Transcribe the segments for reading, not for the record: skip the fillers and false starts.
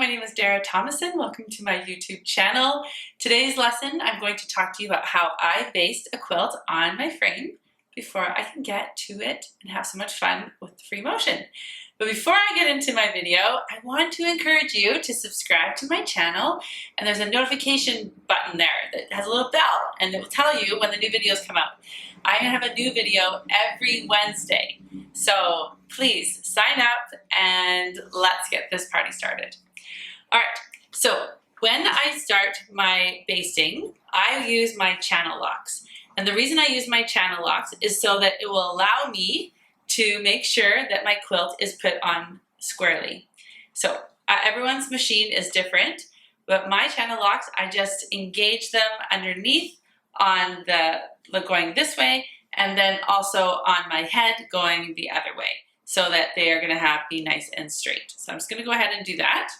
my name is Dara Tomasson. Welcome to my YouTube channel. Today's lesson, I'm going to talk to you about how I baste a quilt on my frame before I can get to it and have so much fun with the free motion. But before I get into my video, I want to encourage you to subscribe to my channel, and there's a notification button there that has a little bell and it will tell you when the new videos come out. I have a new video every Wednesday, so please sign up and let's get this party started. All right, so when I start my basting, I use my channel locks. And the reason I use my channel locks is so that it will allow me to make sure that my quilt is put on squarely. So everyone's machine is different, but my channel locks, I just engage them underneath on the going this way, and then also on my head going the other way, so that they are gonna be nice and straight. So I'm just gonna go ahead and do that.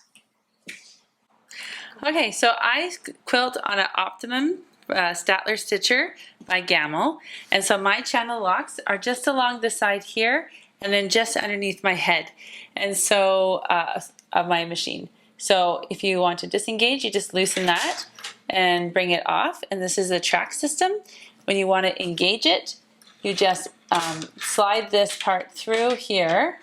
Okay, so I quilt on an Optimum Statler Stitcher by Gamble, and so my channel locks are just along the side here and then just underneath my head, and so of my machine. So if you want to disengage, you just loosen that and bring it off, and this is a track system. When you want to engage it, you just slide this part through here,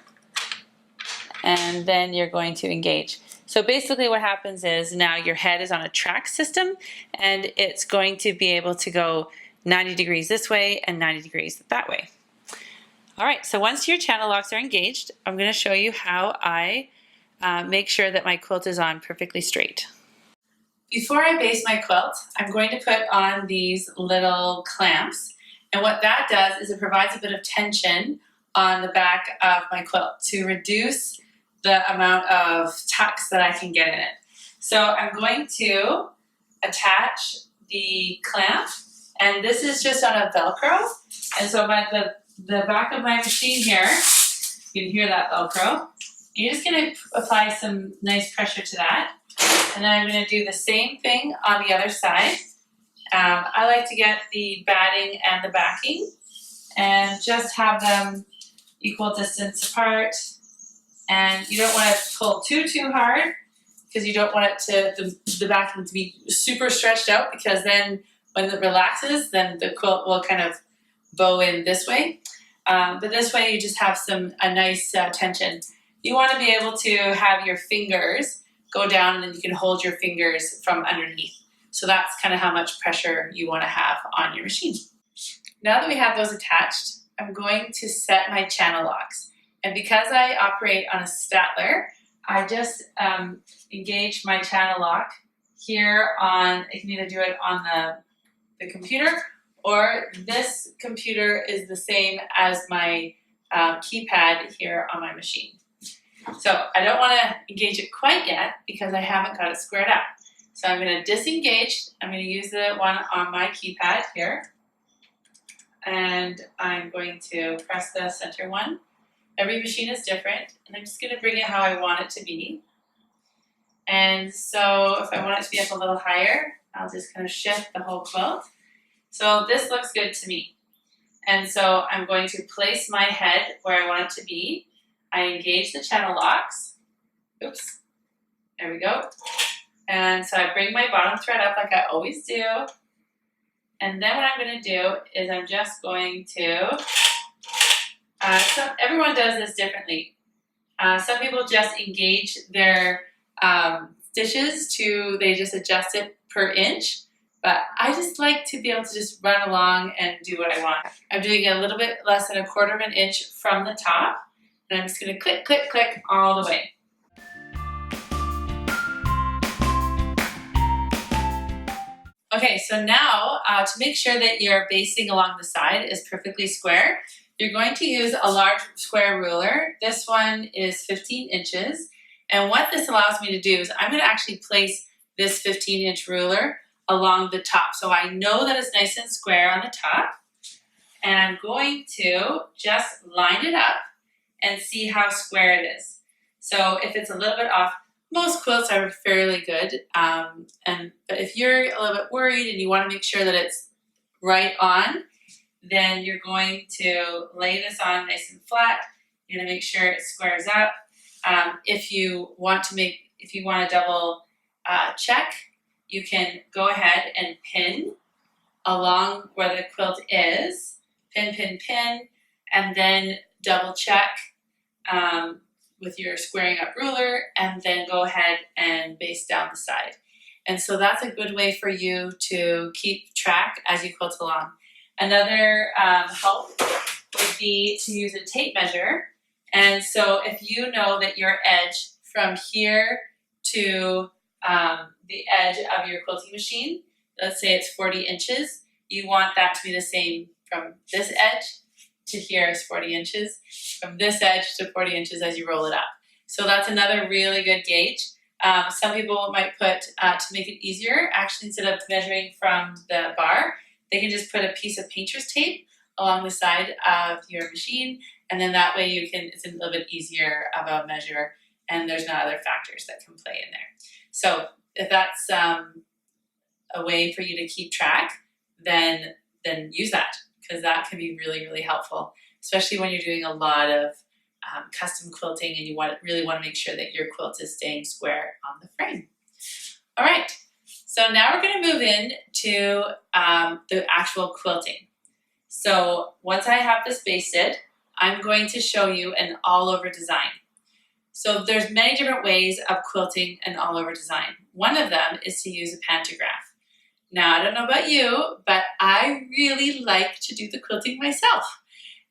and then you're going to engage. So basically what happens is now your head is on a track system, and it's going to be able to go 90 degrees this way and 90 degrees that way. All right, so once your channel locks are engaged, I'm going to show you how I make sure that my quilt is on perfectly straight. Before I baste my quilt, I'm going to put on these little clamps, and what that does is it provides a bit of tension on the back of my quilt to reduce the amount of tucks that I can get in it. So I'm going to attach the clamp, and this is just on a Velcro, and so the back of my machine here, you can hear that Velcro. You're just going to apply some nice pressure to that, and then I'm going to do the same thing on the other side. I like to get the batting and the backing and just have them equal distance apart. And you don't want to pull too hard, because you don't want it to the backing to be super stretched out, because then when it relaxes, then the quilt will kind of bow in this way. But this way you just have a nice tension. You want to be able to have your fingers go down, and then you can hold your fingers from underneath. So that's kind of how much pressure you want to have on your machine. Now that we have those attached, I'm going to set my channel locks. And because I operate on a Statler, I just engage my channel lock here on, I can either do it on the computer, or this computer is the same as my keypad here on my machine. So I don't want to engage it quite yet because I haven't got it squared up. So I'm going to disengage. I'm going to use the one on my keypad here, and I'm going to press the center one. Every machine is different, and I'm just going to bring it how I want it to be. And so if I want it to be up a little higher, I'll just kind of shift the whole quilt. So this looks good to me. And so I'm going to place my head where I want it to be. I engage the channel locks. Oops. There we go. And so I bring my bottom thread up like I always do. And then what I'm going to do is I'm just going to so everyone does this differently. Some people just engage their stitches they just adjust it per inch, but I just like to be able to just run along and do what I want. I'm doing a little bit less than 1/4 of an inch from the top, and I'm just going to click, click, click all the way. Okay, so now to make sure that your basting along the side is perfectly square, you're going to use a large square ruler. This one is 15 inches. And what this allows me to do is I'm going to actually place this 15-inch ruler along the top. So I know that it's nice and square on the top. And I'm going to just line it up and see how square it is. So if it's a little bit off, most quilts are fairly good. But if you're a little bit worried and you want to make sure that it's right on, then you're going to lay this on nice and flat. You're going to make sure it squares up. If you want to make if you want to double check, you can go ahead and pin along where the quilt is, pin, pin, pin, and then double check with your squaring up ruler, and then go ahead and baste down the side. And so that's a good way for you to keep track as you quilt along. Another help would be to use a tape measure. And so if you know that your edge from here to the edge of your quilting machine, let's say it's 40 inches, you want that to be the same from this edge to here is 40 inches, from this edge to 40 inches as you roll it up. So that's another really good gauge. Some people might put, to make it easier, actually instead of measuring from the bar, they can just put a piece of painter's tape along the side of your machine, and then that way you can, it's a little bit easier of a measure, and there's not other factors that can play in there. So if that's a way for you to keep track, then use that, because that can be really, really helpful, especially when you're doing a lot of custom quilting and you really want to make sure that your quilt is staying square on the frame. All right, so now we're going to move in to the actual quilting. So once I have this basted, I'm going to show you an all-over design. So there's many different ways of quilting an all-over design. One of them is to use a pantograph. Now, I don't know about you, but I really like to do the quilting myself.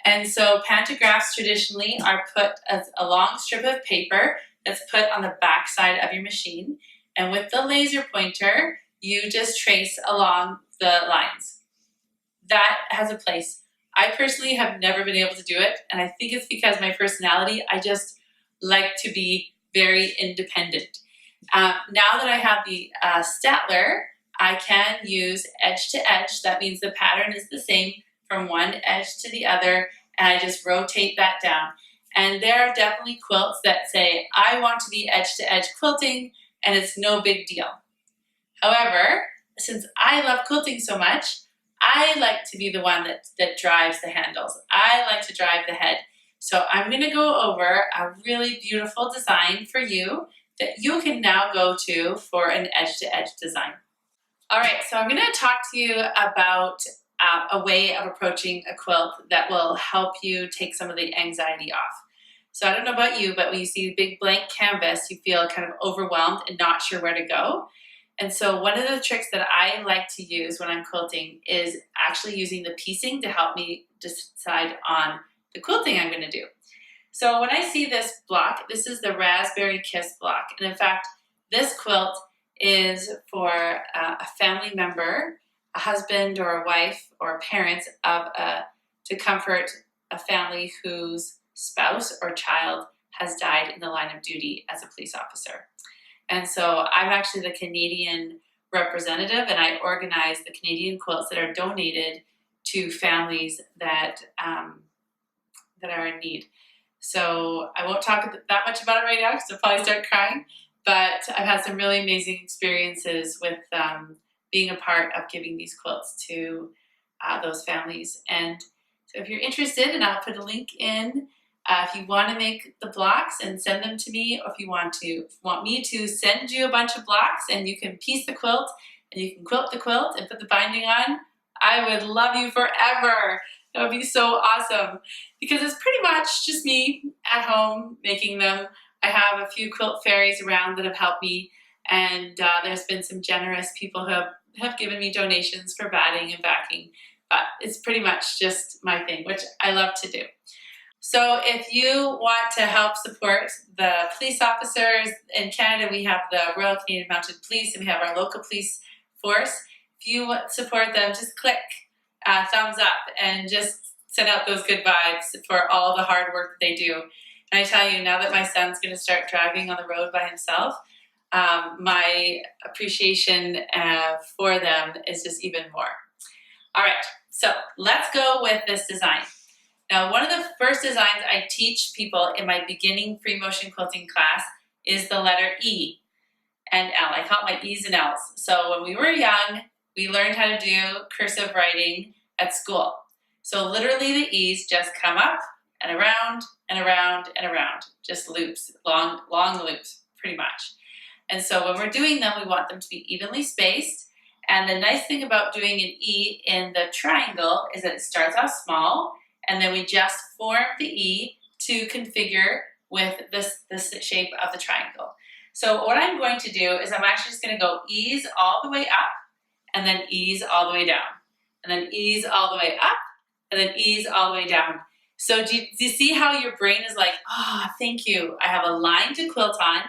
And so pantographs traditionally are put as a long strip of paper that's put on the back side of your machine. And with the laser pointer, you just trace along the lines. That has a place. I personally have never been able to do it, and I think it's because my personality, I just like to be very independent. Now that I have the Statler, I can use edge to edge. That means the pattern is the same from one edge to the other, and I just rotate that down. And there are definitely quilts that say, I want to be edge to edge quilting, and it's no big deal. However, since I love quilting so much, I like to be the one that drives the handles. I like to drive the head. So I'm going to go over a really beautiful design for you that you can now go to for an edge-to-edge design. All right, so I'm going to talk to you about a way of approaching a quilt that will help you take some of the anxiety off. So I don't know about you, but when you see a big blank canvas, you feel kind of overwhelmed and not sure where to go. And so one of the tricks that I like to use when I'm quilting is actually using the piecing to help me decide on the quilting I'm going to do. So when I see this block, this is the Raspberry Kiss block. And in fact, this quilt is for a family member, a husband or a wife or parents to comfort a family whose spouse or child has died in the line of duty as a police officer. And so I'm actually the Canadian representative, and I organize the Canadian quilts that are donated to families that are in need. So I won't talk that much about it right now because I'll probably start crying, but I've had some really amazing experiences with being a part of giving these quilts to those families. And so if you're interested, and I'll put a link in, if you want to make the blocks and send them to me, or if you want me to send you a bunch of blocks and you can piece the quilt and you can quilt the quilt and put the binding on, I would love you forever. That would be so awesome, because it's pretty much just me at home making them. I have a few quilt fairies around that have helped me, and there's been some generous people who have given me donations for batting and backing, but it's pretty much just my thing, which I love to do. So if you want to help support the police officers in Canada, we have the Royal Canadian Mounted Police and we have our local police force. If you support them, just click thumbs up and just send out those good vibes for all the hard work that they do. And I tell you, now that my son's going to start driving on the road by himself, my appreciation for them is just even more. All right, so let's go with this design. Now, one of the first designs I teach people in my beginning free motion quilting class is the letter E and L. I call it my E's and L's. So when we were young, we learned how to do cursive writing at school. So literally the E's just come up and around and around and around, just loops, long loops, pretty much. And so when we're doing them, we want them to be evenly spaced. And the nice thing about doing an E in the triangle is that it starts off small, and then we just form the E to configure with this shape of the triangle. So what I'm going to do is I'm actually just going to go E's all the way up, and then E's all the way down, and then E's all the way up, and then E's all the way down. So do you see how your brain is like, oh, thank you. I have a line to quilt on.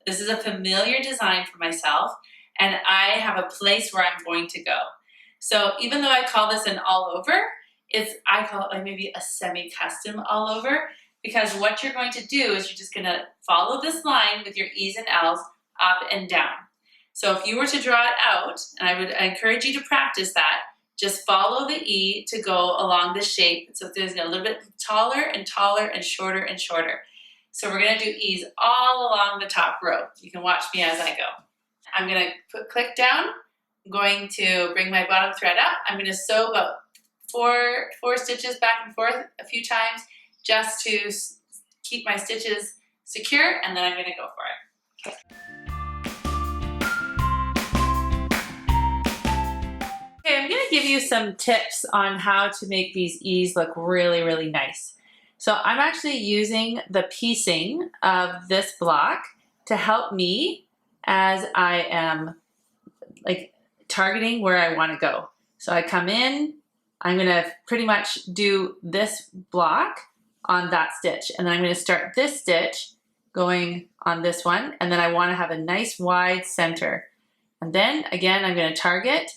This is a familiar design for myself, and I have a place where I'm going to go. So even though I call this an all over, I call it like maybe a semi-custom all over, because what you're going to do is you're just going to follow this line with your E's and L's up and down. So if you were to draw it out, and I would encourage you to practice that, just follow the E to go along the shape. So there's a little bit taller and taller and shorter and shorter. So we're going to do E's all along the top row. You can watch me as I go. I'm going to click down. I'm going to bring my bottom thread up. I'm going to sew about four stitches back and forth a few times just to keep my stitches secure, and then I'm going to go for it. Okay. Okay, I'm going to give you some tips on how to make these E's look really, really nice. So I'm actually using the piecing of this block to help me as I am like targeting where I want to go. So I come in, I'm going to pretty much do this block on that stitch, and then I'm going to start this stitch going on this one, and then I want to have a nice wide center. And then again, I'm going to target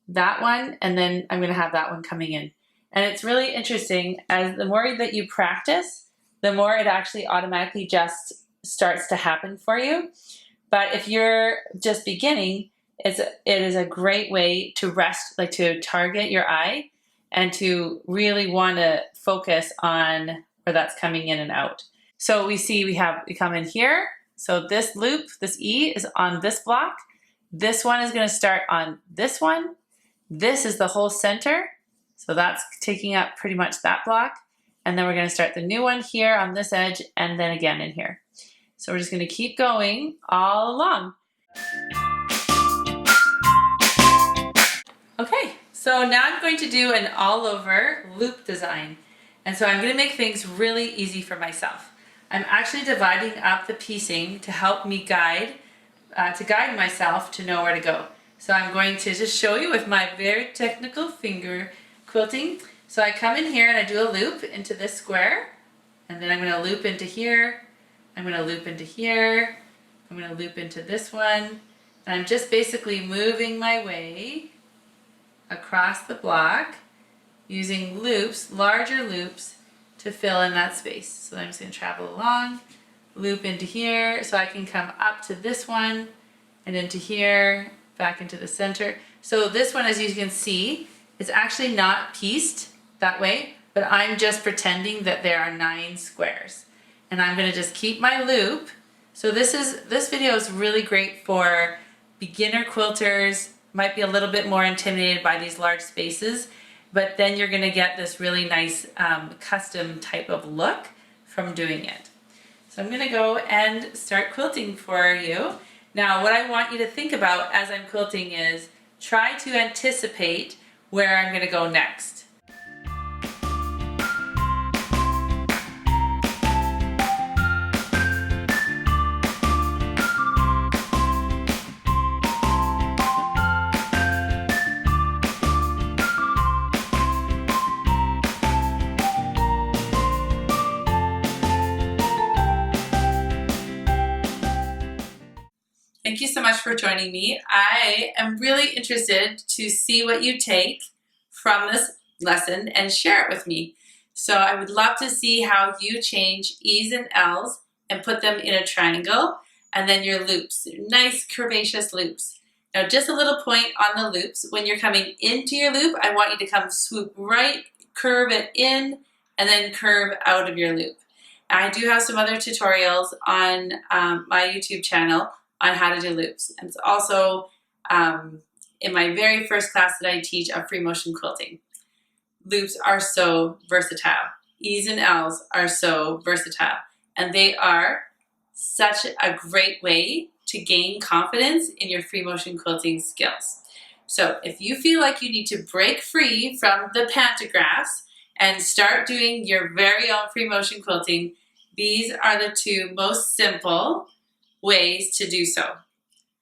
that one, and then I'm going to have that one coming in. And it's really interesting, as the more that you practice, the more it actually automatically just starts to happen for you. But if you're just beginning, it is a great way to rest, like to target your eye and to really want to focus on where that's coming in and out. So we come in here. So this loop, this E is on this block. This one is going to start on this one. This is the whole center. So that's taking up pretty much that block. And then we're going to start the new one here on this edge, and then again in here. So we're just going to keep going all along. Okay, so now I'm going to do an all over loop design. And so I'm going to make things really easy for myself. I'm actually dividing up the piecing to help me guide myself to know where to go. So I'm going to just show you with my very technical finger quilting. So I come in here and I do a loop into this square, and then I'm going to loop into here, I'm going to loop into here, I'm going to loop into this one, and I'm just basically moving my way across the block using loops, larger loops, to fill in that space. So I'm just going to travel along, loop into here, so I can come up to this one, and into here, back into the center. So this one, as you can see, is actually not pieced that way, but I'm just pretending that there are 9 squares. And I'm going to just keep my loop. So this video is really great for beginner quilters, might be a little bit more intimidated by these large spaces, but then you're going to get this really nice custom type of look from doing it. So I'm going to go and start quilting for you. Now, what I want you to think about as I'm quilting is try to anticipate where I'm going to go next. Thank you so much for joining me. I am really interested to see what you take from this lesson and share it with me. So I would love to see how you change E's and L's and put them in a triangle, and then your loops, nice curvaceous loops. Now just a little point on the loops. When you're coming into your loop, I want you to come swoop right, curve it in, and then curve out of your loop. I do have some other tutorials on my YouTube channel on how to do loops. And it's also in my very first class that I teach of free motion quilting. Loops are so versatile. E's and L's are so versatile. And they are such a great way to gain confidence in your free motion quilting skills. So if you feel like you need to break free from the pantographs and start doing your very own free motion quilting, these are the two most simple ways to do so.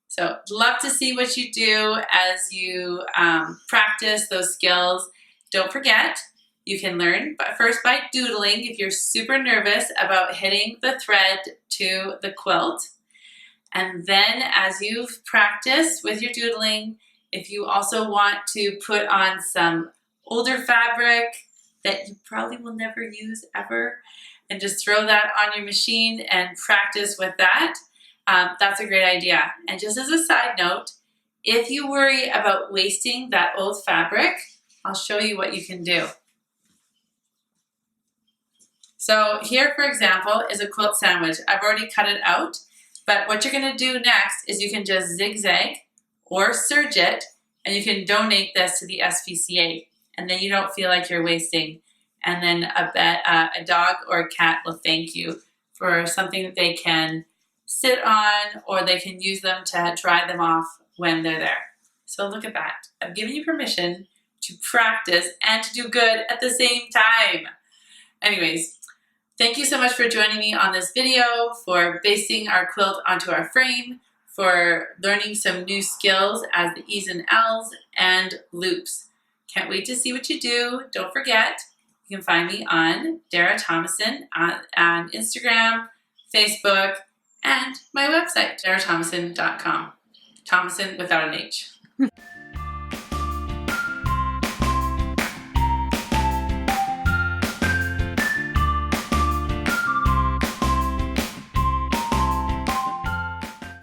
So love to see what you do as you practice those skills. Don't forget, you can learn first by doodling if you're super nervous about hitting the thread to the quilt. And then as you practice with your doodling, if you also want to put on some older fabric that you probably will never use ever, and just throw that on your machine and practice with that, that's a great idea. And just as a side note, if you worry about wasting that old fabric, I'll show you what you can do. So here, for example, is a quilt sandwich. I've already cut it out, but what you're gonna do next is you can just zigzag or serge it, and you can donate this to the SPCA, and then you don't feel like you're wasting. And then a dog or a cat will thank you for something that they can sit on, or they can use them to dry them off when they're there. So look at that. I've given you permission to practice and to do good at the same time. Anyways, thank you so much for joining me on this video, for basting our quilt onto our frame, for learning some new skills as the E's and L's and loops. Can't wait to see what you do. Don't forget, you can find me on Dara Tomasson on Instagram, Facebook, and my website, daratomasson.com. Tomasson without an H.